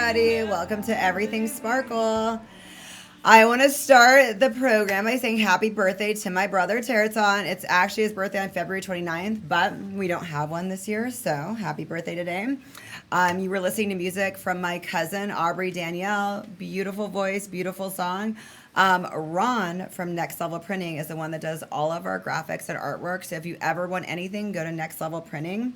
everybody. Welcome to Everything Sparkle. I want to start the program by saying happy birthday to my brother, Teraton. It's actually his birthday on February 29th, but we don't have one this year, so happy birthday today. You were listening to music from my cousin, Aubrey Danielle. Beautiful voice, beautiful song. Ron from Next Level Printing is the one that does all of our graphics and artwork, so if you ever want anything, go to Next Level Printing.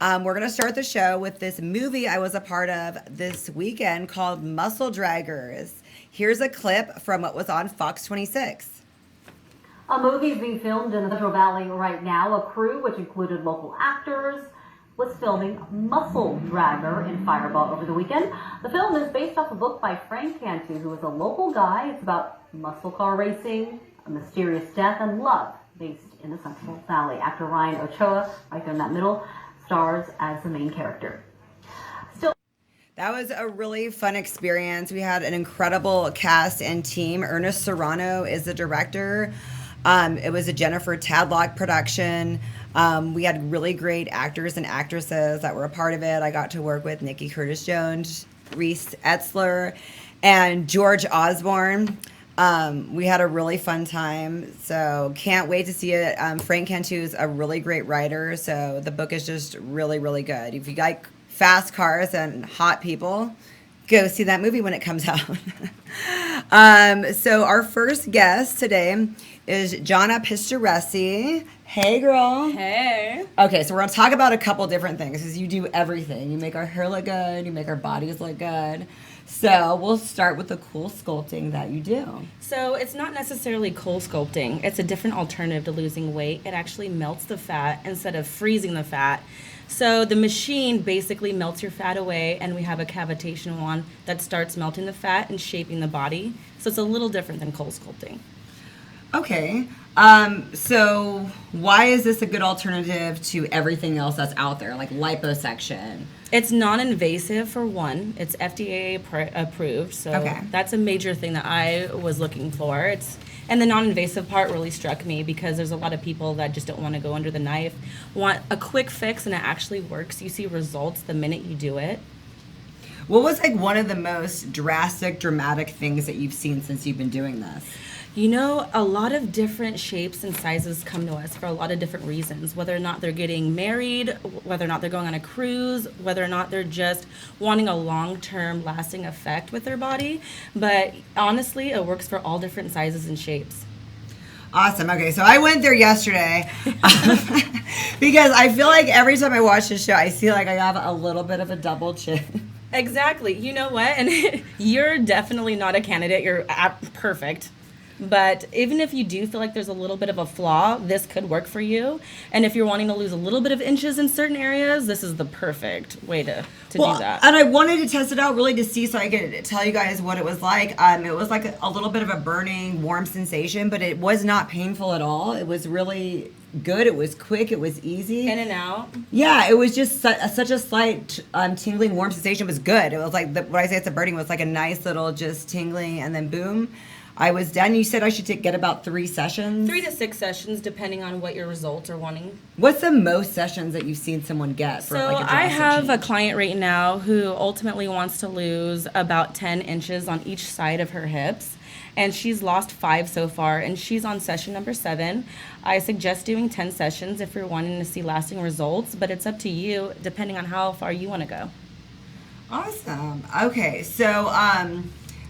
We're going to start the show with this movie I was a part of this weekend called Muscle Draggers. Here's a clip from what was on Fox 26. A movie is being filmed in the Central Valley right now. A crew, which included local actors, was filming Muscle Dragger in Fireball over the weekend. The film is based off a book by Frank Cantu, who is a local guy. It's about muscle car racing, a mysterious death, and love based in the Central Valley. Actor Ryan Ochoa, right there in that middle, stars as the main character. That was a really fun experience. We had an incredible cast and team. Ernest Serrano is the director. It was a Jennifer Tadlock production. We had really great actors and actresses that were a part of it. I got to work with Nikki Curtis-Jones, Reese Etzler, and George Osborne. We had a really fun time, so can't wait to see it. Frank Cantu is a really great writer, so the book is just really, really good. If you like fast cars and hot people, go see that movie when it comes out. So our first guest today is Jhona Pistoresi. Hey, girl. Hey. Okay, so we're going to talk about a couple different things because you do everything. You make our hair look good. You make our bodies look good. So we'll start with the cool sculpting that you do. So it's not necessarily cool sculpting. It's a different alternative to losing weight. It actually melts the fat instead of freezing the fat. So the machine basically melts your fat away, and we have a cavitation wand that starts melting the fat and shaping the body. So it's a little different than cold sculpting. Okay. So why is this a good alternative to everything else that's out there, like liposuction? It's non-invasive for one. It's FDA approved, so That's a major thing that I was looking for. And the non-invasive part really struck me because there's a lot of people that just don't want to go under the knife, want a quick fix, and it actually works. You see results the minute you do it. What was like one of the most dramatic things that you've seen since you've been doing this? You know, a lot of different shapes and sizes come to us for a lot of different reasons, whether or not they're getting married, whether or not they're going on a cruise, whether or not they're just wanting a long-term lasting effect with their body. But honestly, it works for all different sizes and shapes. Awesome. Okay, so I went there yesterday because I feel like every time I watch this show, I see like I have a little bit of a double chin. Exactly. You know what? And you're definitely not a candidate. You're perfect. But even if you do feel like there's a little bit of a flaw, this could work for you. And if you're wanting to lose a little bit of inches in certain areas, this is the perfect way to do that. And I wanted to test it out really to see so I could tell you guys what it was like. It was like a little bit of a burning, warm sensation, but it was not painful at all. It was really good. It was quick. It was easy. In and out. Yeah, it was just such a slight tingling, warm sensation. It was good. It was like, when I say it's a burning, it was like a nice little just tingling, and then boom. I was done. You said I should get about 3 sessions? 3 to 6 sessions, depending on what your results are wanting. What's the most sessions that you've seen someone get for like a drastic I have change? a client right now who ultimately wants to lose about 10 inches on each side of her hips. And she's lost 5 so far, and she's on session number 7. I suggest doing 10 sessions if you're wanting to see lasting results, but it's up to you, depending on how far you want to go. Awesome. Okay, so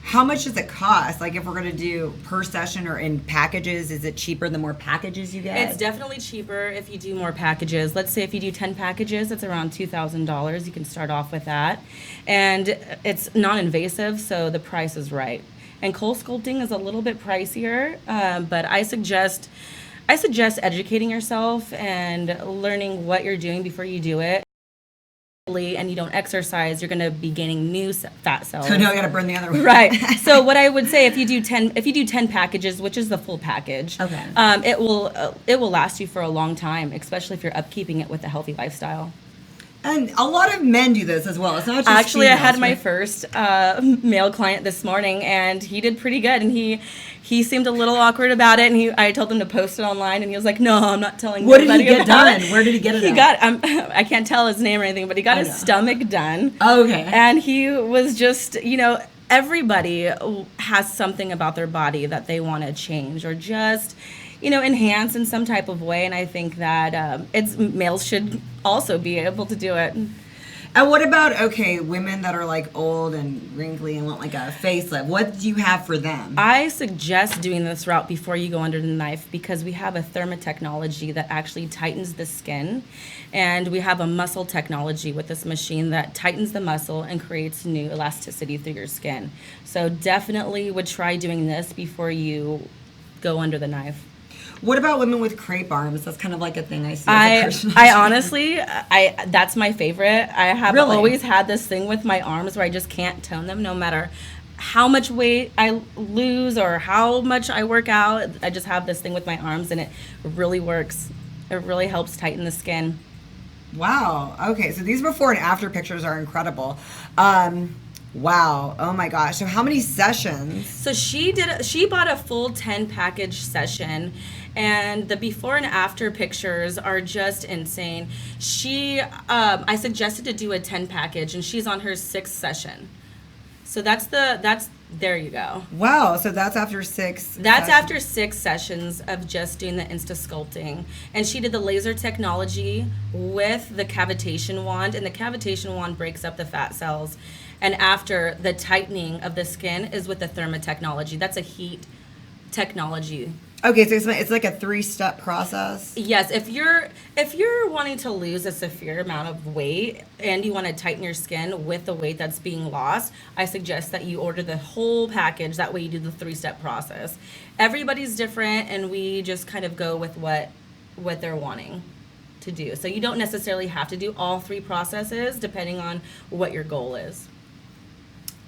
how much does it cost? Like if we're going to do per session or in packages, is it cheaper the more packages you get? It's definitely cheaper if you do more packages. Let's say if you do 10 packages, it's around $2,000. You can start off with that. And it's non-invasive, so the price is right. And cold sculpting is a little bit pricier, but I suggest educating yourself and learning what you're doing before you do it. And you don't exercise, you're going to be gaining new fat cells. So now I got to burn the other one. Right. So what I would say, if you do 10 packages, which is the full package, it will last you for a long time, especially if you're upkeeping it with a healthy lifestyle. And a lot of men do this as well. It's not just Actually, I had females, my right? first male client this morning, and he did pretty good. And he seemed a little awkward about it. And I told him to post it online, and he was like, "No, I'm not telling." What did he anybody get about done? it." Where did he get it? He at? got I can't tell his name or anything, but he got I his know. stomach done. Oh, okay. And he was just, everybody has something about their body that they want to change or just, enhance in some type of way. And I think that males should also be able to do it. And what about, women that are like old and wrinkly and want like a facelift? What do you have for them? I suggest doing this route before you go under the knife because we have a thermotechnology that actually tightens the skin. And we have a muscle technology with this machine that tightens the muscle and creates new elasticity through your skin. So definitely would try doing this before you go under the knife. What about women with crepe arms? That's kind of like a thing I see. I honestly, that's my favorite. I have Really? always had this thing with my arms where I just can't tone them no matter how much weight I lose or how much I work out. I just have this thing with my arms and it really works. It really helps tighten the skin. Wow. Okay, so these before and after pictures are incredible. Wow. Oh my gosh. So how many sessions? So she bought a full 10 package session, and the before and after pictures are just insane. I suggested to do a 10 package, and she's on her 6th session. So there you go. Wow. So that's after 6. That's sessions. after 6 sessions of just doing the Insta sculpting. And she did the laser technology with the cavitation wand, and the cavitation wand breaks up the fat cells. And after the tightening of the skin is with the thermotechnology. That's a heat technology. Okay, so it's like a 3-step process. Yes, if you're wanting to lose a severe amount of weight and you want to tighten your skin with the weight that's being lost, I suggest that you order the whole package. That way you do the 3-step process. Everybody's different, and we just kind of go with what they're wanting to do. So you don't necessarily have to do all 3 processes depending on what your goal is.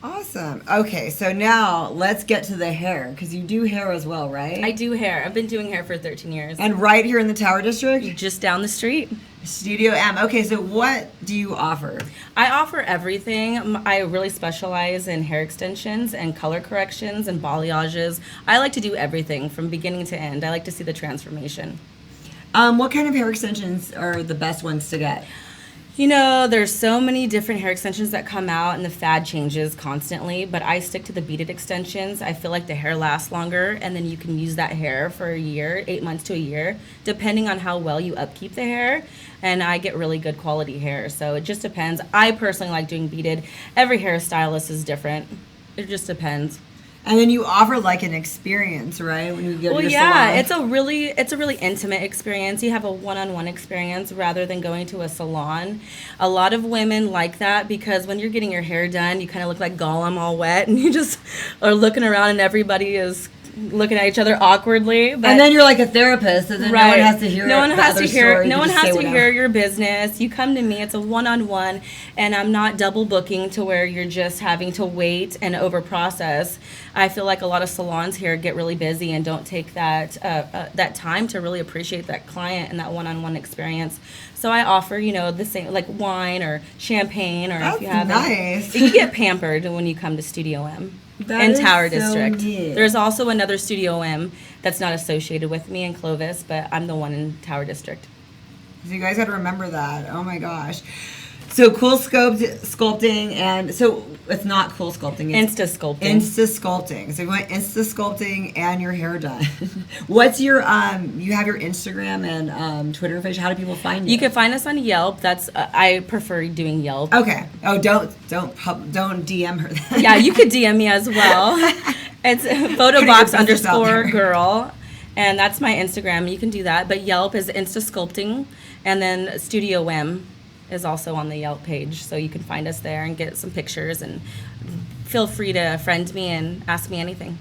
Awesome. Okay, so now let's get to the hair, because you do hair as well, right? I do hair. I've been doing hair for 13 years. And right here in the Tower District? Just down the street. Studio M. Okay, so what do you offer? I offer everything. I really specialize in hair extensions and color corrections and balayages. I like to do everything from beginning to end. I like to see the transformation. What kind of hair extensions are the best ones to get? There's so many different hair extensions that come out and the fad changes constantly, but I stick to the beaded extensions. I feel like the hair lasts longer, and then you can use that hair for a year, 8 months to a year, depending on how well you upkeep the hair. And I get really good quality hair, so it just depends. I personally like doing beaded. Every hairstylist is different. It just depends. And then you offer like an experience, right? When you go to your yeah, salon. it's a really intimate experience. You have a one-on-one experience rather than going to a salon. A lot of women like that because when you're getting your hair done, you kind of look like Gollum all wet, and you just are looking around and everybody is looking at each other awkwardly. But and then you're like a therapist, and then no one has to hear No one has to hear. No one has to whatever. hear your business. You come to me. It's a one-on-one, and I'm not double booking to where you're just having to wait and over process. I feel like a lot of salons here get really busy and don't take that time to really appreciate that client and that one-on-one experience. So I offer, the same like wine or champagne, or That's if you have nice. You get pampered when you come to Studio M. That in is Tower so District. neat. There's also another Studio M that's not associated with me in Clovis, but I'm the one in Tower District. So you guys got to remember that. Oh my gosh. So cool sculpting, and so it's not cool sculpting. It's Insta sculpting. Insta sculpting. So you want Insta sculpting and your hair done. What's your you have your Instagram and Twitter page? How do people find you? You can find us on Yelp. That's I prefer doing Yelp. Okay. Oh, don't DM her that. Yeah, you could DM me as well. It's photobox_girl, and that's my Instagram. You can do that. But Yelp is Insta sculpting, and then Studio M is also on the Yelp page, so you can find us there and get some pictures, and feel free to friend me and ask me anything.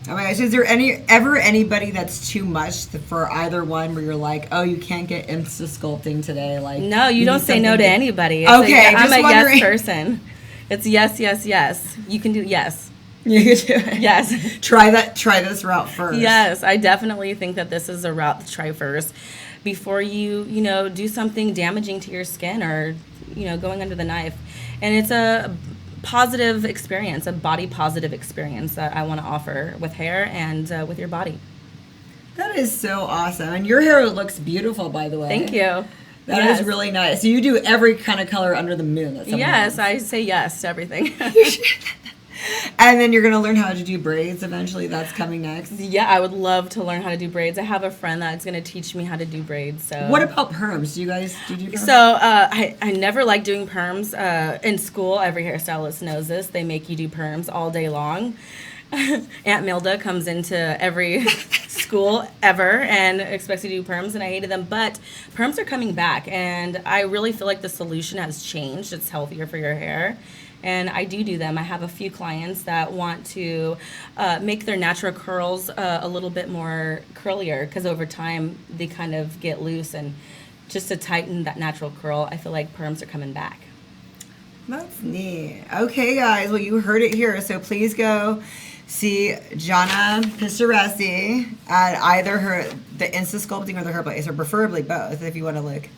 Oh my gosh, is there anybody that's too much for either one where you're like, oh, you can't get Insta sculpting today? Like, no, you don't say no to anybody. Okay, I'm just a wondering. yes person. It's yes, yes, yes. You can do yes. You can do it. Yes. Try this route first. Yes, I definitely think that this is a route to try first. before you, do something damaging to your skin or, going under the knife. And it's a positive experience, a body positive experience that I want to offer with hair and with your body. That is so awesome. And your hair looks beautiful, by the way. Thank you. That is really nice. So you do every kind of color under the moon. Yes, I say yes to everything. And then you're going to learn how to do braids eventually. That's coming next. Yeah, I would love to learn how to do braids. I have a friend that's going to teach me how to do braids. So what about perms? Do you guys do perms? So I never liked doing perms. In school, every hairstylist knows this. They make you do perms all day long. Aunt Milda comes into every school ever and expects you to do perms, and I hated them. But perms are coming back, and I really feel like the solution has changed. It's healthier for your hair. And I do them. I have a few clients that want to make their natural curls a little bit more curlier, because over time they kind of get loose. And just to tighten that natural curl, I feel like perms are coming back. That's neat. Okay, guys. Well, you heard it here. So please go see Jhona Pistoresi at either the Insta sculpting or the Her Place, or preferably both if you want to look.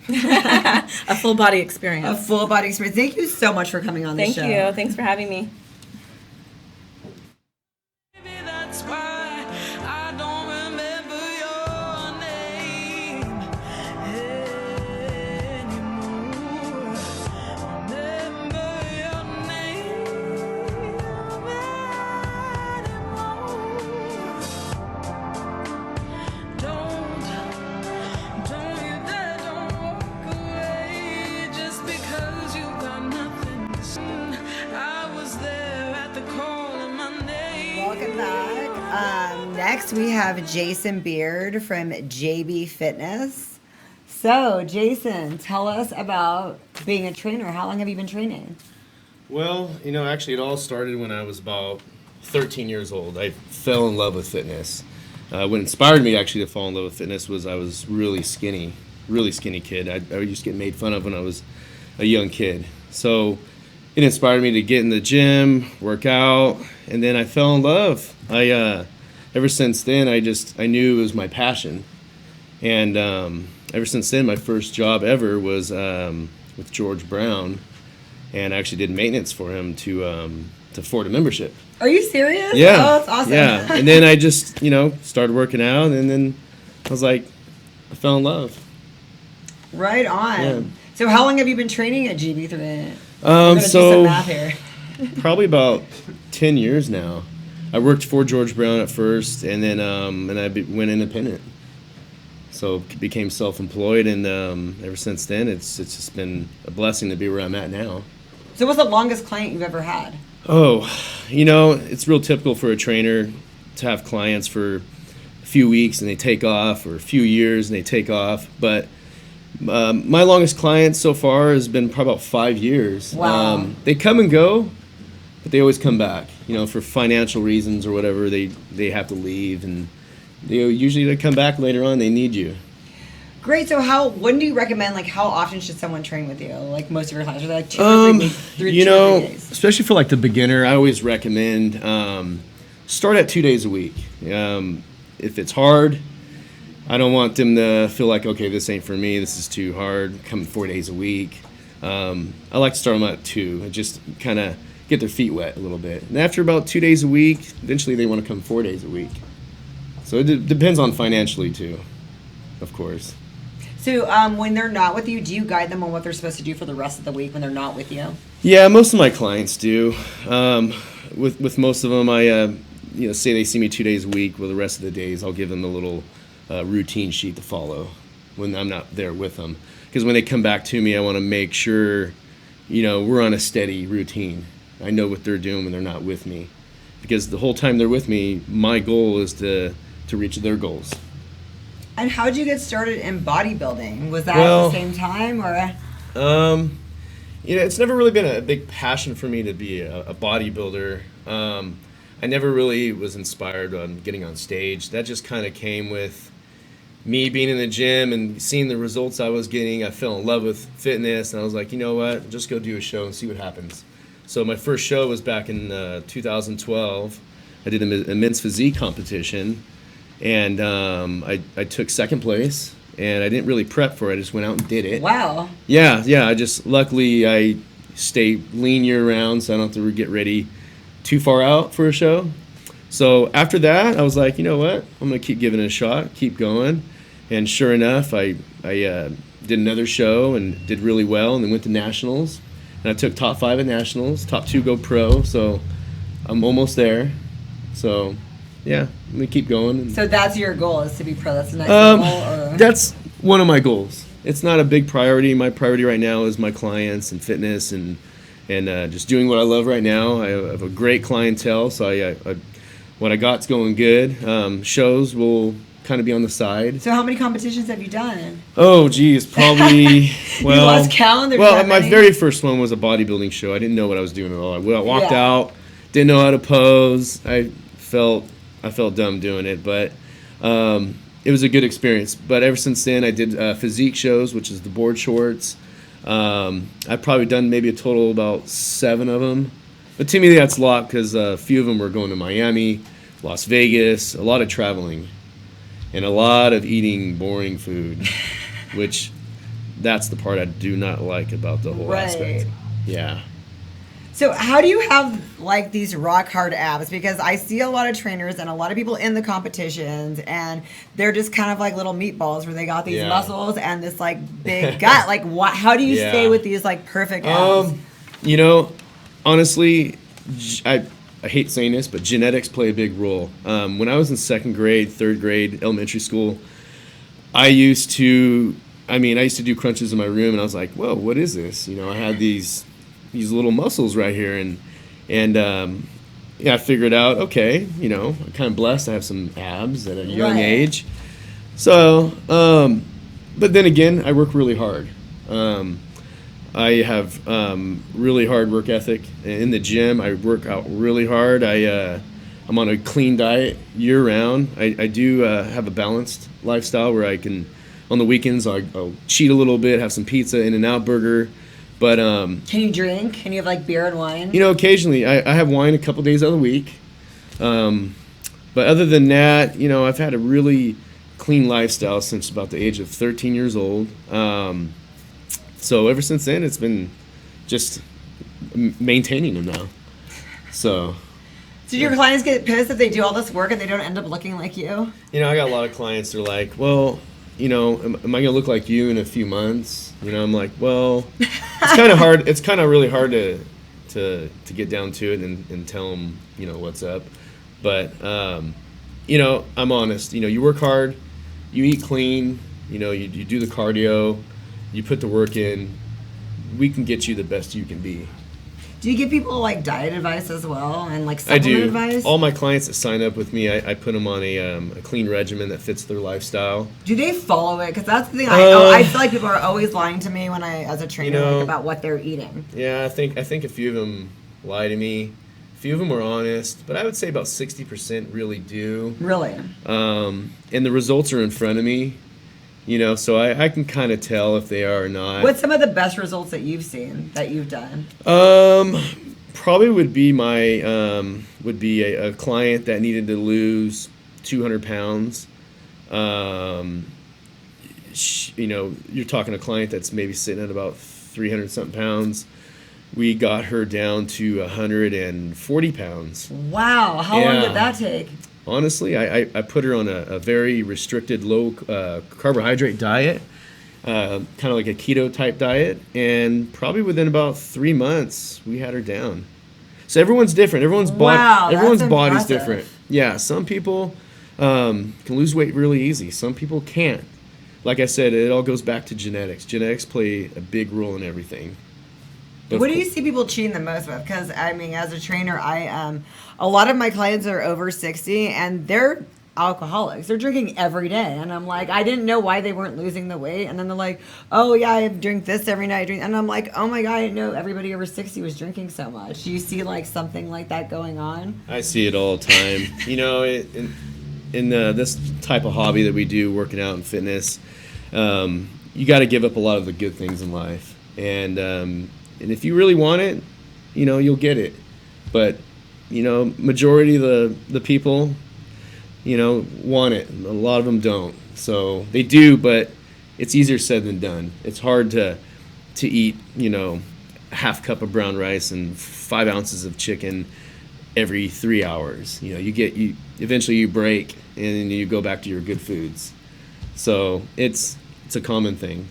A full body experience. A full body experience. Thank you so much for coming on the show. Thank you. Thanks for having me. Welcome back. Next, we have Jason Beard from JB Fitness. So, Jason, tell us about being a trainer. How long have you been training? Well, actually it all started when I was about 13 years old. I fell in love with fitness. What inspired me actually to fall in love with fitness was I was really skinny kid. I used to get made fun of when I was a young kid. So it inspired me to get in the gym, work out, and then I fell in love. Ever since then, I knew it was my passion. And ever since then, my first job ever was with George Brown, and I actually did maintenance for him to afford a membership. Are you serious? Yeah. Oh, that's awesome. Yeah. And then I just, started working out, and then I was like, I fell in love. Right on. Yeah. So how long have you been training at GB3? So do some math here. Probably about 10 years now. I worked for George Brown at first, and then went independent. So became self-employed, and ever since then, it's just been a blessing to be where I'm at now. So what's the longest client you've ever had? Oh, it's real typical for a trainer to have clients for a few weeks and they take off, or a few years and they take off. But my longest client so far has been probably about 5 years. Wow. They come and go, but they always come back. For financial reasons or whatever, they have to leave, and usually they come back later on. They need you. Great. So when do you recommend, how often should someone train with you? Like most of your clients, are they 2 or 3 days? 3 days? Especially for the beginner, I always recommend start at 2 days a week. If it's hard, I don't want them to feel like, okay, this ain't for me, this is too hard, come 4 days a week. I like to start them at 2 and just kind of get their feet wet a little bit. And after about 2 days a week, eventually they want to come 4 days a week. So it depends on financially too, of course. So when they're not with you, do you guide them on what they're supposed to do for the rest of the week when they're not with you? Yeah, most of my clients do. With most of them, I say they see me 2 days a week. Well, the rest of the days, I'll give them a little routine sheet to follow when I'm not there with them. Because when they come back to me, I want to make sure, we're on a steady routine. I know what they're doing when they're not with me. Because the whole time they're with me, my goal is to reach their goals. And how did you get started in bodybuilding? Was that at the same time, or? It's never really been a big passion for me to be a bodybuilder. I never really was inspired on getting on stage. That just kind of came with me being in the gym and seeing the results I was getting. I fell in love with fitness, and I was like, you know what, just go do a show and see what happens. So my first show was back in 2012. I did a men's physique competition, and I took second place, and I didn't really prep for it. I just went out and did it. Wow. Yeah. I just luckily I stay lean year round, so I don't have to get ready too far out for a show. So after that, I was like, you know what? I'm gonna keep giving it a shot, keep going, and sure enough, I did another show and did really well, and then went to nationals, and I took top 5 at nationals, top 2 go pro. So I'm almost there. So yeah, I'm gonna keep going. And, So that's your goal, is to be pro. That's the next level? Or? that's one of my goals. It's not a big priority. My priority right now is my clients and fitness and just doing what I love right now. I have a great clientele, so I what I got's going good. Shows will kind of be on the side. So how many competitions have you done? Oh, geez, probably. Well, You lost count? There's well, that my many? very first one was a bodybuilding show. I didn't know what I was doing at all. I walked Yeah. out, didn't know how to pose. I felt dumb doing it, but it was a good experience. But ever since then, I did physique shows, which is the board shorts. I've probably done maybe a total about 7 of them. But to me, that's a lot because a few of them were going to Miami, Las Vegas, a lot of traveling, and a lot of eating boring food, which that's the part I do not like about the whole aspect. Yeah. So how do you have like these rock hard abs? Because I see a lot of trainers and a lot of people in the competitions, and they're just kind of like little meatballs where they got these Yeah. muscles and this like big gut. Like what? How do you Yeah. stay with these like perfect abs? You know, honestly, I hate saying this, but genetics play a big role. When I was in 2nd grade, 3rd grade, elementary school, I used to do crunches in my room, and I was like, whoa, what is this? You know, I had these little muscles right here, and I figured out, okay, you know, I'm kind of blessed to have some abs at a young Right. age. So, but then again, I work really hard. I have really hard work ethic in the gym. I work out really hard. I'm on a clean diet year round. I do have a balanced lifestyle where I can, on the weekends, I'll cheat a little bit, have some pizza, In-N-Out burger. But Can you drink? Can you have like beer and wine? you know, occasionally I have wine a couple days out of the week. But other than that, you know, I've had a really clean lifestyle since about the age of 13 years old. So ever since then, it's been just maintaining them now. So, Do your clients get pissed if they do all this work and they don't end up looking like you? you know, I got a lot of clients that are like, well, you know, am I going to look like you in a few months? You know, I'm like, well, it's kind of hard. It's kind of really hard to get down to it and tell them, you know, what's up. But, you know, I'm honest. You know, you work hard, you eat clean, you know, you do the cardio, you put the work in, we can get you the best you can be. Do you give people like diet advice as well and like I supplement do. advice? All my clients that sign up with me, I put them on a clean regimen that fits their lifestyle. Do they follow it? Because that's the thing. I feel like people are always lying to me when as a trainer, You know, like, about what they're eating. Yeah, I think a few of them lie to me. A few of them are honest, but I would say about 60% really do. Really? And the results are in front of me, you know, so I can kind of tell if they are or not. What's some of the best results that you've seen, that you've done? Probably would be a client that needed to lose 200 pounds. You know, you're talking a client that's maybe sitting at about 300 something pounds. We got her down to 140 pounds. Wow. How long Yeah. did that take? Honestly, I put her on a very restricted low carbohydrate diet, kind of like a keto type diet, and probably within about 3 months we had her down. So everyone's different. Everyone's Wow, everyone's that's body's impressive. different. Yeah, some people can lose weight really easy. Some people can't. Like I said, it all goes back to genetics. Genetics play a big role in everything. But What of do you course- see people cheating the most with? Because I mean, as a trainer, a lot of my clients are over 60 and they're alcoholics. They're drinking every day, and I'm like, I didn't know why they weren't losing the weight. And then they're like, oh yeah, I drink this every night. And I'm like, oh my god, I didn't know everybody over 60 was drinking so much. Do you see like something like that going on? I see it all the time. You know, in this type of hobby that we do, working out and fitness, you got to give up a lot of the good things in life. And if you really want it, you know, you'll get it. But, you know, majority of the people, want it. A lot of them don't. So they do, but it's easier said than done. It's hard to eat, a half cup of brown rice and 5 ounces of chicken every 3 hours. Eventually you break and then you go back to your good foods. So it's a common thing.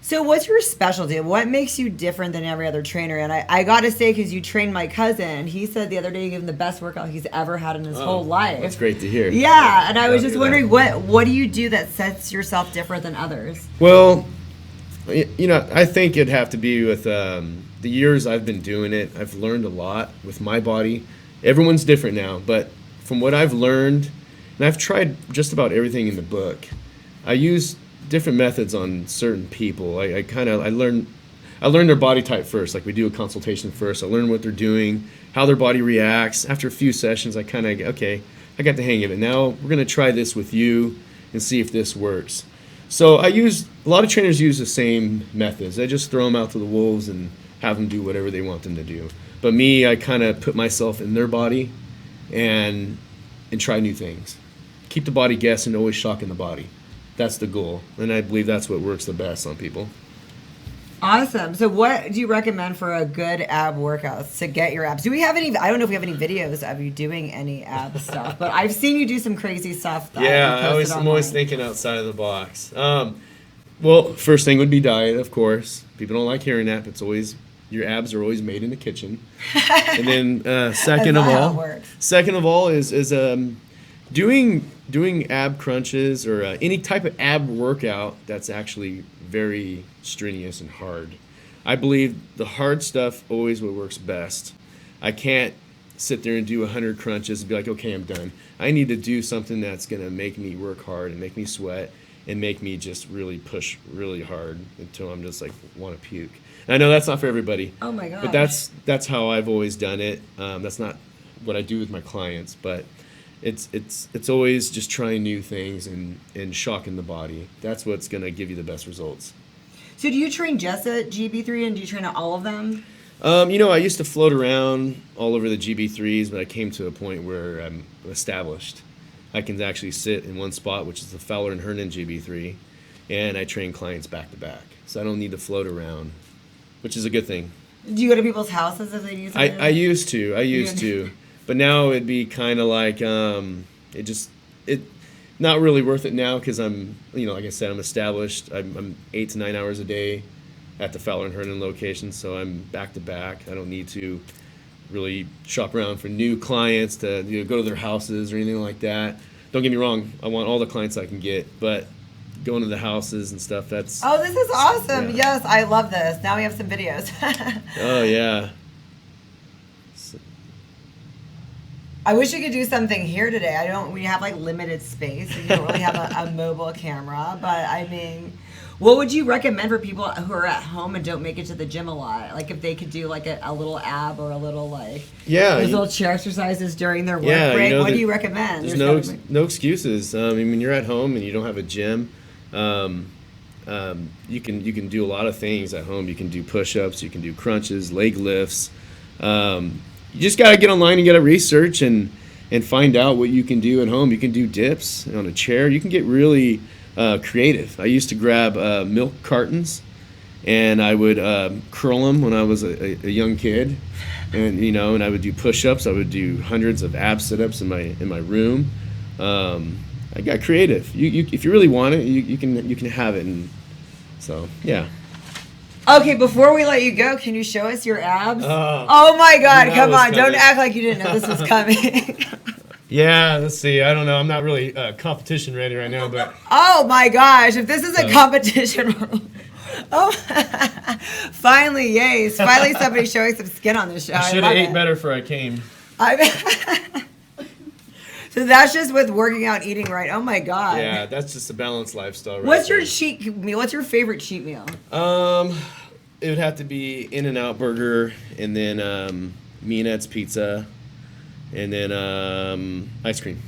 So what's your specialty? What makes you different than every other trainer? And I got to say, because you trained my cousin, he said the other day you gave him the best workout he's ever had in his whole life. That's great to hear. Yeah, and I was just wondering, what do you do that sets yourself different than others? Well, I think it'd have to be with the years I've been doing it. I've learned a lot with my body. Everyone's different now, but from what I've learned, and I've tried just about everything in the book, I use different methods on certain people. I learn their body type first. Like we do a consultation first. I learn what they're doing, how their body reacts. After a few sessions, I got the hang of it. Now we're gonna try this with you and see if this works. So a lot of trainers use the same methods. I just throw them out to the wolves and have them do whatever they want them to do. But me, I kind of put myself in their body and try new things. Keep the body guessing, always shocking the body. That's the goal, and I believe that's what works the best on people. Awesome. So what do you recommend for a good ab workout to get your abs? Do we have any, I don't know if we have any videos of you doing any ab stuff, but I've seen you do some crazy stuff. I'm always thinking outside of the box. Well, first thing would be diet, of course. People don't like hearing that, but it's always, your abs are always made in the kitchen. And then second of all is doing ab crunches or any type of ab workout that's actually very strenuous and hard. I believe the hard stuff always what works best. I can't sit there and do 100 crunches and be like, okay, I'm done. I need to do something that's going to make me work hard and make me sweat and make me just really push really hard until I'm just like want to puke. And I know that's not for everybody. Oh my God. But that's how I've always done it. That's not what I do with my clients, but it's always just trying new things and shocking the body. That's what's going to give you the best results. So do you train just at GB3 and do you train at all of them? I used to float around all over the GB3s, but I came to a point where I'm established. I can actually sit in one spot, which is the Fowler and Hernan GB3, and I train clients back to back. So I don't need to float around, which is a good thing. Do you go to people's houses if they need something? I used to. But now it'd be kind of like not really worth it now because I'm, like I said, I'm established. I'm 8 to 9 hours a day at the Fowler and Hernan location, so I'm back to back. I don't need to really shop around for new clients to go to their houses or anything like that. Don't get me wrong, I want all the clients I can get, but going to the houses and stuff, that's... Oh, this is awesome. Yeah. Yes, I love this. Now we have some videos. Oh, yeah. I wish we could do something here today. We have like limited space. We don't really have a mobile camera, but I mean, what would you recommend for people who are at home and don't make it to the gym a lot? Like if they could do like a little ab or a little those little chair exercises during their work break. What do you recommend? There's no excuses. When you're at home and you don't have a gym, you can do a lot of things at home. You can do push-ups, you can do crunches, leg lifts. You just got to get online and get a research and find out what you can do at home. You can do dips on a chair. You can get really creative. I used to grab milk cartons and I would curl them when I was a young kid, and I would do push-ups. I would do hundreds of ab sit-ups in my room. I got creative. You if you really want it, you can have it. And so yeah. Okay, before we let you go, can you show us your abs? Oh my God, come on. Don't act like you didn't know this was coming. Yeah, let's see. I don't know. I'm not really competition ready right now, but... Oh my gosh, if this is a competition... Oh, finally, yay. Finally somebody showing some skin on this show. I should have ate better before I came. So that's just with working out, eating right. Oh my God. Yeah, that's just a balanced lifestyle. Right What's your cheat meal? What's your favorite cheat meal? It would have to be In-N-Out burger, and then Me and Ed's pizza, and then ice cream.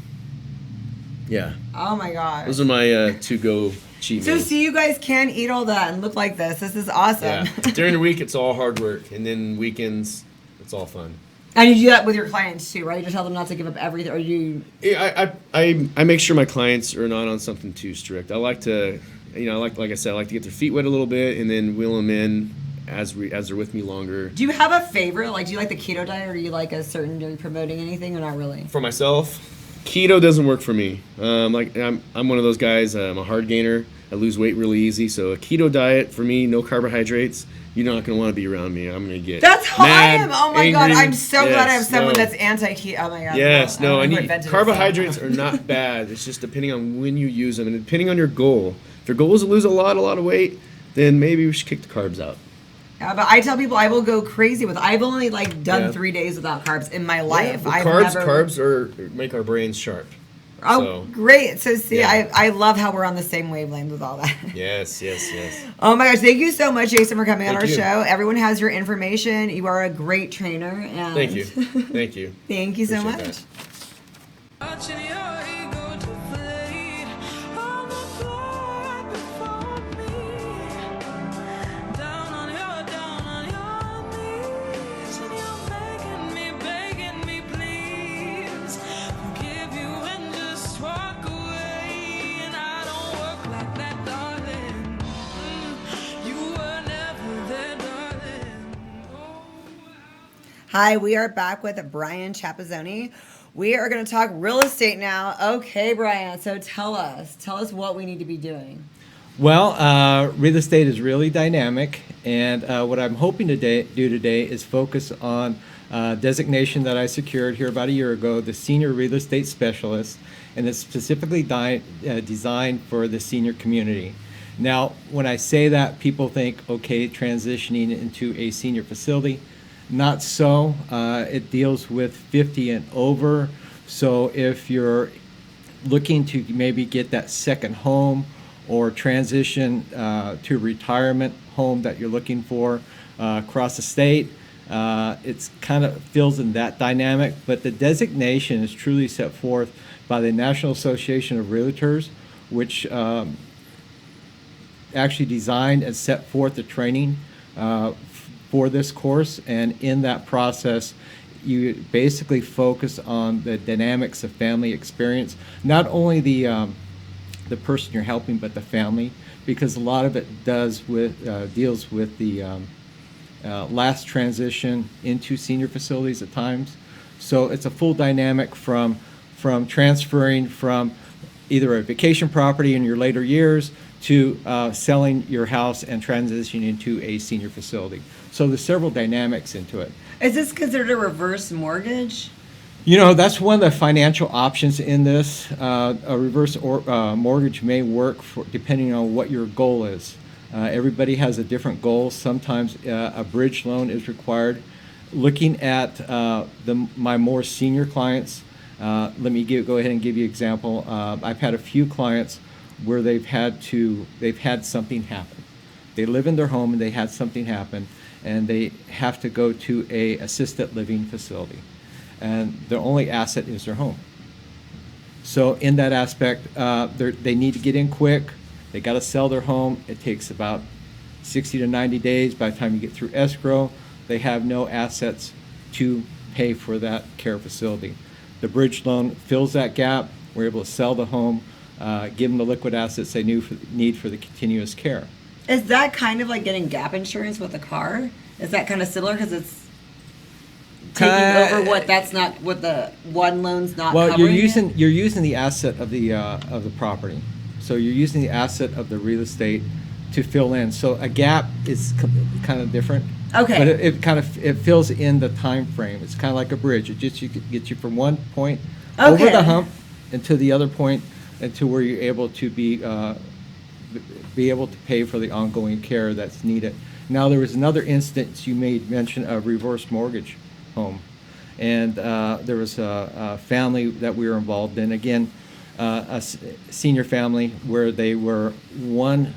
Yeah. Oh my gosh. Those are my to-go cheat meals. So see, you guys can eat all that and look like this. This is awesome. Yeah. During the week, it's all hard work, and then weekends, it's all fun. And you do that with your clients too, right? You just tell them not to give up everything, or you... I make sure my clients are not on something too strict. I like to, like I said, I like to get their feet wet a little bit and then wheel them in as they're with me longer. Do you have a favorite? Like, do you like the keto diet, or do you like a certain, are you promoting anything, or not really? For myself, keto doesn't work for me. I'm one of those guys. I'm a hard gainer. I lose weight really easy. So a keto diet for me, no carbohydrates. You're not going to want to be around me. I'm going to get That's how mad, I am. Oh my God. angry. I'm so glad I have someone that's anti-keto. Oh my God. Yes, I need invented it, carbohydrates so. are not bad. It's just depending on when you use them and depending on your goal. If your goal is to lose a lot of weight, then maybe we should kick the carbs out. Yeah, but I tell people I will go crazy with. I've only done 3 days without carbs in my life. Well, I've carbs make our brains sharp. Oh, so, great. So, see, yeah. I love how we're on the same wavelength with all that. Yes. Oh, my gosh. Thank you so much, Jason, for coming on our Thank you. show. Everyone has your information. You are a great trainer. And Thank you. Thank you. Thank you so Appreciate much. that. Hi, we are back with Bryan Ciapessoni. We are going to talk real estate now. Okay, Bryan, so tell us what we need to be doing. Well, real estate is really dynamic, and what I'm hoping to do today is focus on designation that I secured here about a year ago, the Senior Real Estate Specialist, and it's specifically designed for the senior community. Now, when I say that, people think, okay, transitioning into a senior facility. Not so. It deals with 50 and over. So if you're looking to maybe get that second home or transition to retirement home that you're looking for across the state, it's kind of fills in that dynamic. But the designation is truly set forth by the National Association of Realtors, which actually designed and set forth the training for this course, and in that process you basically focus on the dynamics of family experience, not only the person you're helping but the family, because a lot of it deals with the last transition into senior facilities at times. So it's a full dynamic from transferring from either a vacation property in your later years to selling your house and transitioning into a senior facility. So there's several dynamics into it. Is this considered a reverse mortgage? You know, that's one of the financial options in this. A reverse mortgage may work depending on what your goal is. Everybody has a different goal. Sometimes a bridge loan is required. Looking at my more senior clients, let me go ahead and give you an example. I've had a few clients where they've had something happen. They live in their home and they had something happen, and they have to go to a assisted living facility, and their only asset is their home. So in that aspect, they need to get in quick. They got to sell their home. It takes about 60 to 90 days. By the time you get through escrow, they have no assets to pay for that care facility. The bridge loan fills that gap. We're able to sell the home, give them the liquid assets they need for the continuous care. Is that kind of like getting gap insurance with a car? Is that kind of similar because it's taking over what the one loan's not well, covering? you're using the asset of the property, so you're using the asset of the real estate to fill in. So a gap is kind of different. Okay. But it fills in the time frame. It's kind of like a bridge. It just gets you from one point over the hump and to the other point, and to where you're able to be able to pay for the ongoing care that's needed. Now, there was another instance you made mention of reverse mortgage home, and there was a family that we were involved in. Again, a senior family where one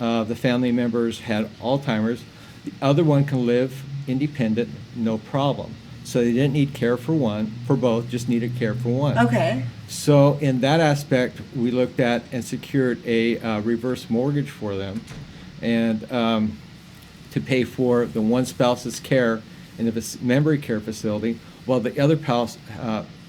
of the family members had Alzheimer's, the other one can live independent, no problem. So they didn't need care for both, just needed care for one. Okay. So in that aspect, we looked at and secured a reverse mortgage for them, and to pay for the one spouse's care in a memory care facility while the other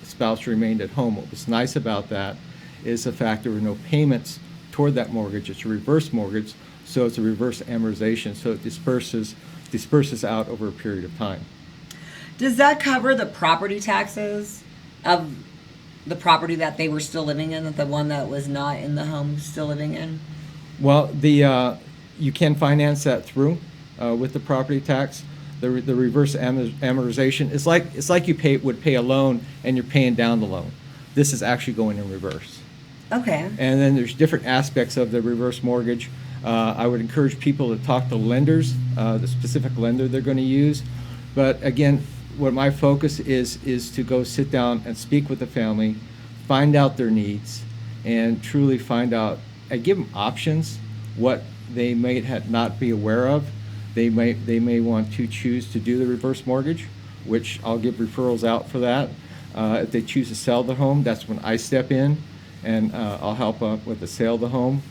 spouse remained at home. What was nice about that is the fact there were no payments toward that mortgage. It's a reverse mortgage, so it's a reverse amortization, so it disperses out over a period of time. Does that cover the property taxes of the property that they were still living in, the one that was not in the home still living in? Well, you can finance that through with the property tax. The reverse amortization is like you would pay a loan and you're paying down the loan. This is actually going in reverse. Okay. And then there's different aspects of the reverse mortgage. I would encourage people to talk to lenders, the specific lender they're going to use. But again, what my focus is to go sit down and speak with the family, find out their needs, and truly find out. I give them options, what they may not be aware of. They may want to choose to do the reverse mortgage, which I'll give referrals out for that. If they choose to sell the home, that's when I step in and I'll help with the sale of the home.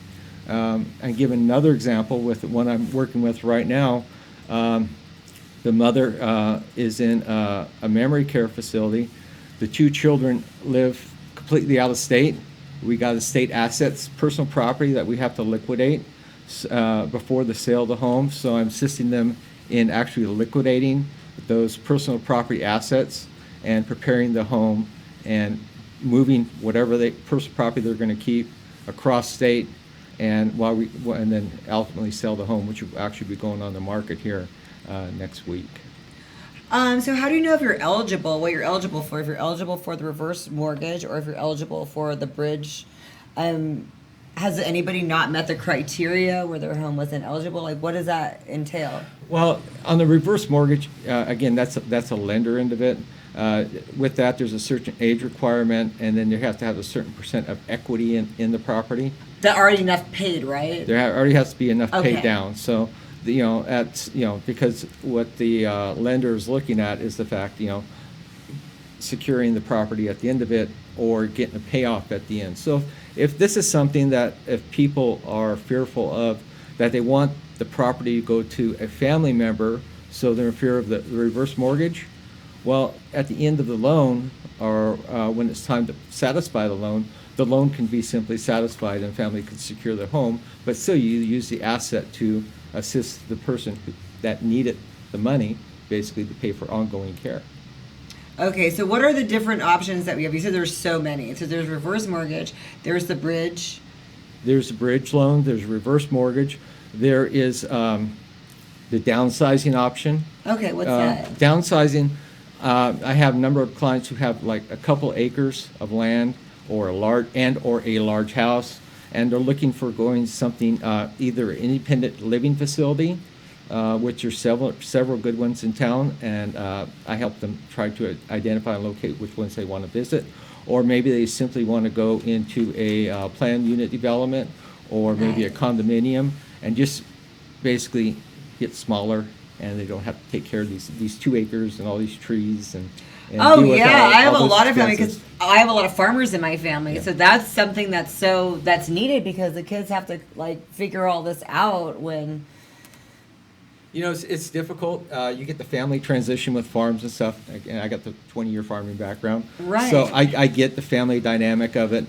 And give another example with the one I'm working with right now. The mother is in a memory care facility. The two children live completely out of state. We got estate assets, personal property that we have to liquidate before the sale of the home. So I'm assisting them in actually liquidating those personal property assets and preparing the home and moving whatever personal property they're going to keep across state, and and then ultimately sell the home, which will actually be going on the market here next week. So how do you know if you're eligible, what you're eligible for, if you're eligible for the reverse mortgage or if you're eligible for the bridge? Has anybody not met the criteria where their home wasn't eligible? Like, what does that entail? Well, on the reverse mortgage, again, that's a lender end of it. With that, there's a certain age requirement, and then you have to have a certain percent of equity in the property. That already enough paid, right? There already has to be enough Okay. paid down. So, because what the lender is looking at is the fact, securing the property at the end of it or getting a payoff at the end. So if this is something that if people are fearful of, that they want the property to go to a family member, so they're in fear of the reverse mortgage, well, at the end of the loan, or when it's time to satisfy the loan can be simply satisfied and family can secure their home, but still you use the asset to assist the person that needed the money, basically to pay for ongoing care. Okay, so what are the different options that we have? You said there's so many. So there's reverse mortgage, there's the bridge. There's a bridge loan, there's reverse mortgage, there is the downsizing option. Okay, what's that? Downsizing, I have a number of clients who have like a couple acres of land or a large house, and they're looking for going something either independent living facility, which are several good ones in town, and I help them try to identify and locate which ones they want to visit, or maybe they simply want to go into a planned unit development, or maybe a condominium, and just basically get smaller, and they don't have to take care of these 2 acres and all these trees and Oh deal with yeah, all I have a those lot of family expenses. because I have a lot of farmers in my family, Yeah. so that's something that's needed because the kids have to like figure all this out when. It's difficult. You get the family transition with farms and stuff. Again, I got the 20-year farming background, Right. so I get the family dynamic of it.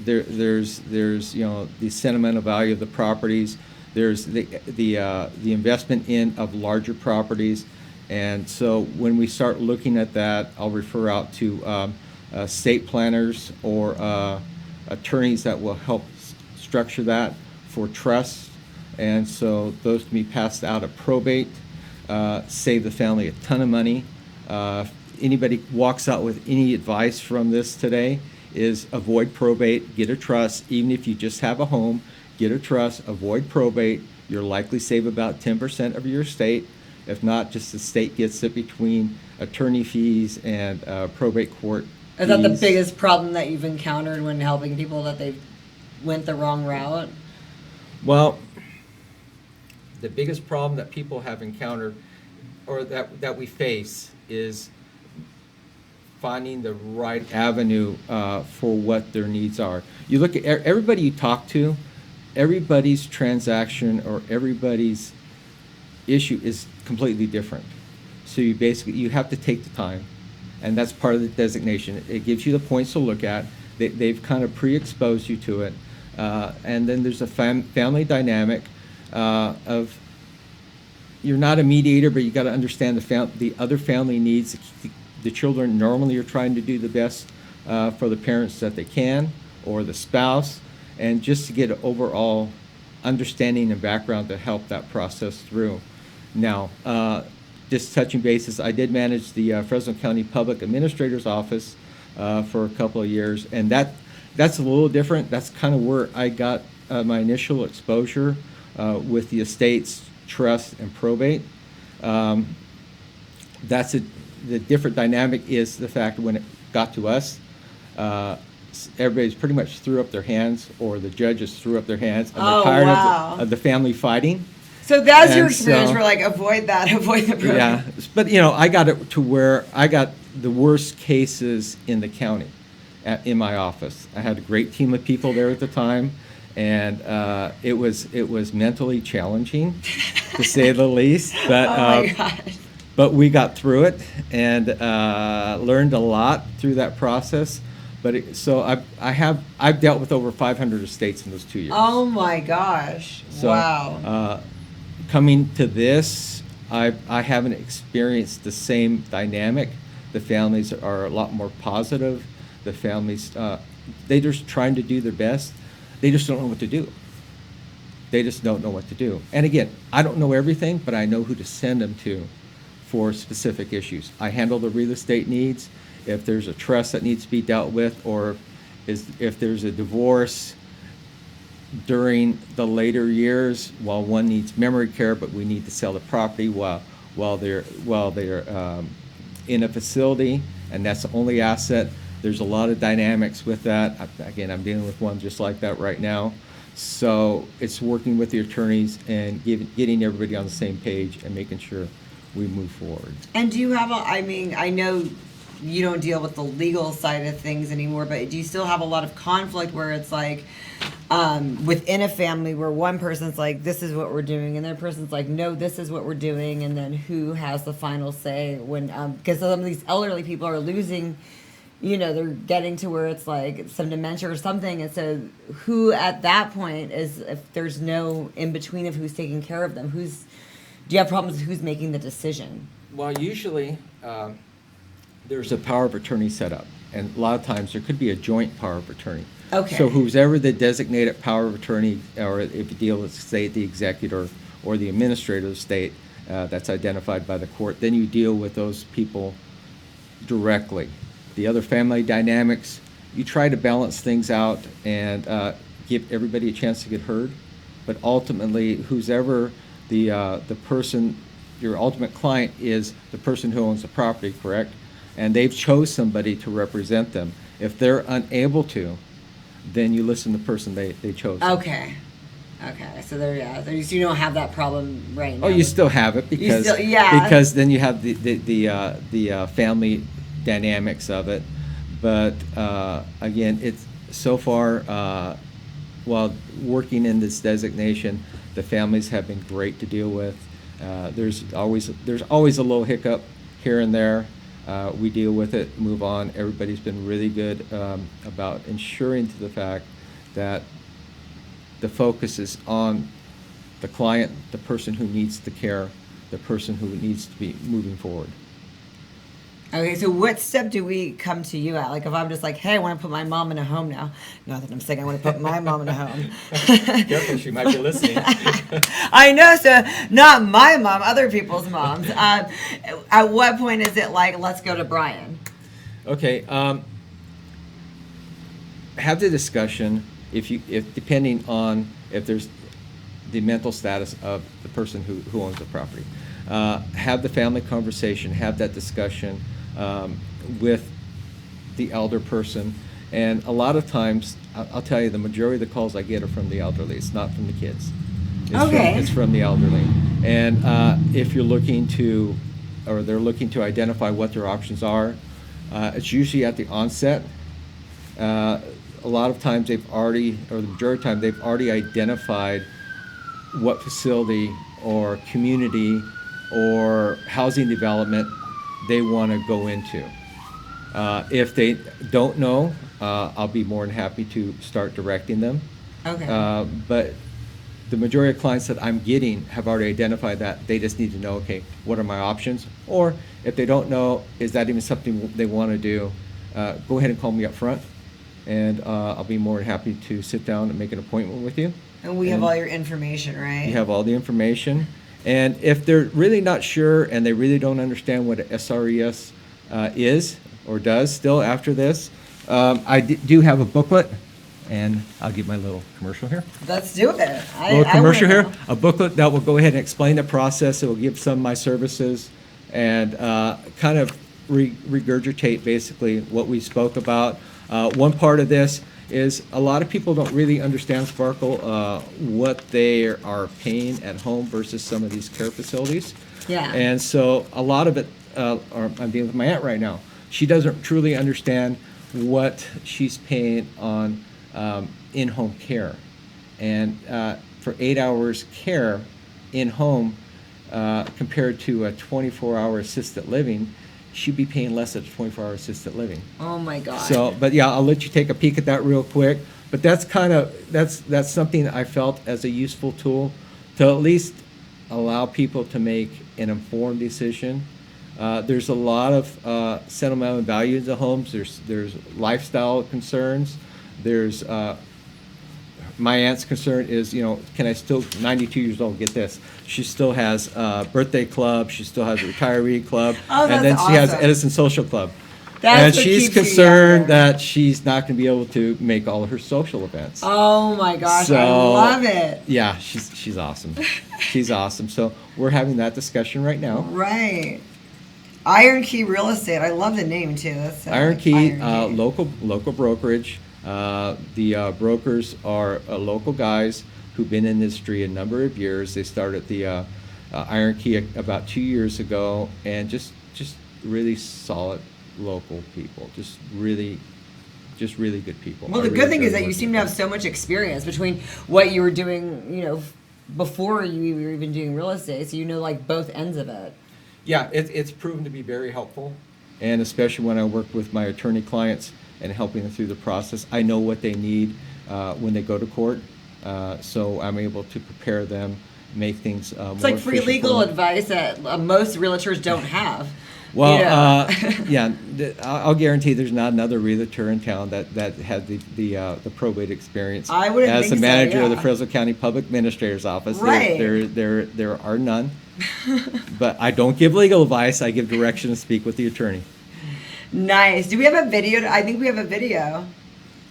There's the sentimental value of the properties. There's the investment of larger properties. And so when we start looking at that, I'll refer out to state planners or attorneys that will help structure that for trusts. And so those can be passed out of probate, save the family a ton of money. Anybody walks out with any advice from this today is avoid probate, get a trust. Even if you just have a home, get a trust, avoid probate. You'll likely save about 10% of your estate. If not, just the state gets it between attorney fees and probate court Is that the fees. biggest problem that you've encountered when helping people that they went the wrong route? Well, the biggest problem that people have encountered or that we face is finding the right avenue for what their needs are. You look at everybody you talk to, everybody's transaction or everybody's issue is completely different. So you have to take the time, and that's part of the designation. It gives you the points to look at. They've kind of pre-exposed you to it. And then there's a family dynamic of, you're not a mediator, but you got to understand the other family needs. The children normally are trying to do the best for the parents that they can, or the spouse, and just to get an overall understanding and background to help that process through. Now, just touching bases, I did manage the Fresno County Public Administrator's Office for a couple of years, and that's a little different. That's kind of where I got my initial exposure with the estates, trust, and probate. The different dynamic is the fact when it got to us, everybody's pretty much threw up their hands, or the judges threw up their hands, and they're tired of the family fighting. So that's your And experience. so- We're like, avoid that, avoid the program. Yeah, but I got it to where I got the worst cases in the county in my office. I had a great team of people there at the time, and it was mentally challenging, to say the least. But Oh my gosh. but we got through it and learned a lot through that process. But I've dealt with over 500 estates in those 2 years. Oh my gosh. So, Wow. Coming to this, I haven't experienced the same dynamic. The families are a lot more positive. The families, they're just trying to do their best. They just don't know what to do. They just don't know what to do. And again, I don't know everything, but I know who to send them to for specific issues. I handle the real estate needs. If there's a trust that needs to be dealt with, or if there's a divorce during the later years, while one needs memory care, but we need to sell the property while they're in a facility, and that's the only asset. There's a lot of dynamics with that. Again, I'm dealing with one just like that right now. So it's working with the attorneys and getting everybody on the same page and making sure we move forward. And do you have I know you don't deal with the legal side of things anymore, but do you still have a lot of conflict where it's like, within a family where one person's like, this is what we're doing, and the other person's like, no, this is what we're doing, and then who has the final say when, because some of these elderly people are losing, they're getting to where it's like some dementia or something, and so who at that point is, if there's no in between of who's taking care of them, do you have problems with who's making the decision? Well, usually there's a power of attorney set up, and a lot of times there could be a joint power of attorney. Okay. So who's ever the designated power of attorney, or if you deal with, say, the executor or the administrator of the state that's identified by the court, then you deal with those people directly. The other family dynamics, you try to balance things out and give everybody a chance to get heard, but ultimately, who's ever the person, your ultimate client is the person who owns the property, correct? And they've chose somebody to represent them. If they're unable to, then you listen to the person they chose. Okay. So you don't have that problem right now. Oh, you still have it because because then you have the family dynamics of it. But again, it's so far while working in this designation, the families have been great to deal with. There's always a little hiccup here and there. We deal with it, move on. Everybody's been really good about ensuring to the fact that the focus is on the client, the person who needs the care, the person who needs to be moving forward. Okay, so what step do we come to you at? Like if I'm just like, hey, I want to put my mom in a home now. Not that I'm saying I want to put my mom in a home. Careful, she might be listening. I know, so not my mom, other people's moms. At what point is it like, let's go to Brian? Okay, have the discussion if depending on if there's the mental status of the person who owns the property. Have the family conversation, have that discussion with the elder person. And a lot of times, I'll tell you, the majority of the calls I get are from the elderly. It's not from the kids. It's from the elderly. And if you're looking to, or they're looking to identify what their options are, it's usually at the onset. A lot of times the majority of the time, they've already identified what facility or community or housing development they want to go into. If they don't know, I'll be more than happy to start directing them. Okay. But the majority of clients that I'm getting have already identified that. They just need to know, okay, what are my options? Or if they don't know, is that even something they want to do, go ahead and call me up front, and I'll be more than happy to sit down and make an appointment with you. And we have all your information, right? You have all the information. And if they're really not sure and they really don't understand what a SRES is or does still after this, I do have a booklet, and I'll give my little commercial here. Let's do it. Little commercial wanna here, know. a booklet that will go ahead and explain the process. It will give some of my services and kind of regurgitate basically what we spoke about. One part of this is a lot of people don't really understand Sparkle, what they are paying at home versus some of these care facilities. Yeah. And so a lot of it, I'm dealing with my aunt right now. She doesn't truly understand what she's paying on in-home care. And for 8 hours care in-home compared to a 24-hour assisted living, she'd be paying less at a 24-hour assisted living. Oh my God. So, but yeah, I'll let you take a peek at that real quick. But that's kind of, that's something I felt as a useful tool to at least allow people to make an informed decision. There's a lot of sentimental value in the homes. There's lifestyle concerns. There's my aunt's concern is, can I still, 92 years old, get this, she still has a birthday club, she still has a retiree club, Oh, and then that's she has awesome. Edison Social Club. That's And what she's keeps you concerned younger. that she's not going to be able to make all of her social events. Oh my gosh, I So- love it. Yeah, she's awesome. She's awesome. So we're having that discussion right now. Right. Iron Key Real Estate. I love the name too. That's Iron Key, Iron Key. local brokerage. The brokers are local guys who've been in the industry a number of years. They started the Iron Key about 2 years ago, and just really solid local people. Just really good people. Well, I the really good thing enjoy is that you working seem with to have them. so much experience between what you were doing, before you were even doing real estate. So you know, like both ends of it. Yeah, it's proven to be very helpful, and especially when I work with my attorney clients and helping them through the process. I know what they need when they go to court, so I'm able to prepare them, make things more It's like free efficient legal for them. advice that most realtors don't have. Well, Yeah. I'll guarantee there's not another realtor in town that had the probate experience. I wouldn't as think the so, manager of the yeah. Fresno County Public Administrator's Office. Right. There are none, but I don't give legal advice. I give direction to speak with the attorney. Nice. Do we have a video? I think we have a video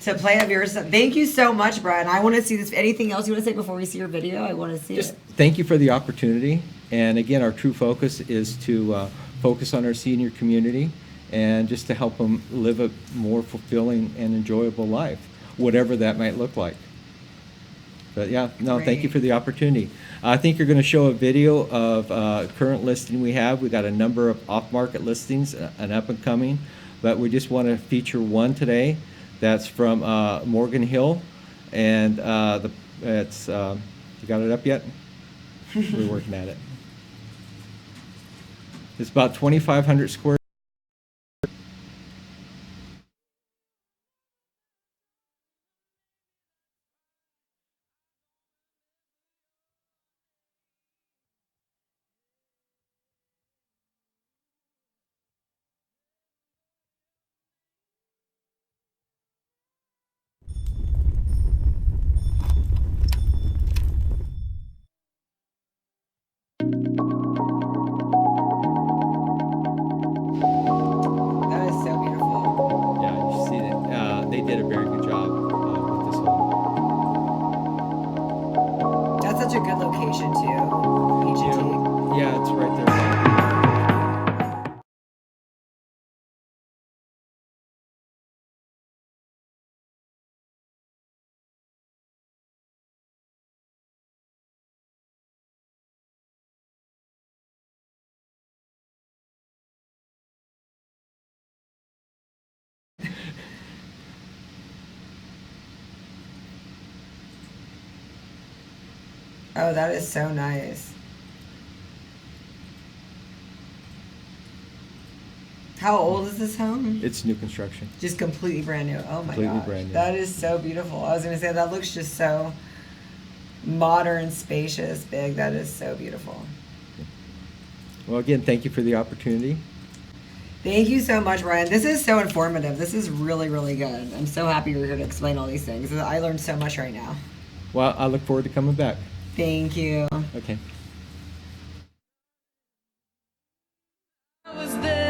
to play of yours. Thank you so much, Brian. I want to see this. Anything else you want to say before we see your video? I want to see Just it. thank you for the opportunity. And again, our true focus is to focus on our senior community and just to help them live a more fulfilling and enjoyable life, whatever that might look like. But yeah, no, thank you Great. for the opportunity. I think you're going to show a video of current listing we have. We got a number of off-market listings, an up and coming, but we just want to feature one today. That's from Morgan Hill, and it's you got it up yet? We're working at it. It's about 2,500 square. That is so beautiful. Yeah, you see that they did a very good job with this home. That's such a good location too. PGT. Yeah, it's right there. Oh, that is so nice. How old is this home? It's new construction. Just completely brand new. Oh my Completely gosh. brand new. That is so beautiful. I was going to say, that looks just so modern, spacious, big. That is so beautiful. Well, again, thank you for the opportunity. Thank you so much, Brian. This is so informative. This is really, really good. I'm so happy you're here to explain all these things. I learned so much right now. Well, I look forward to coming back. Thank you. Okay. I was there.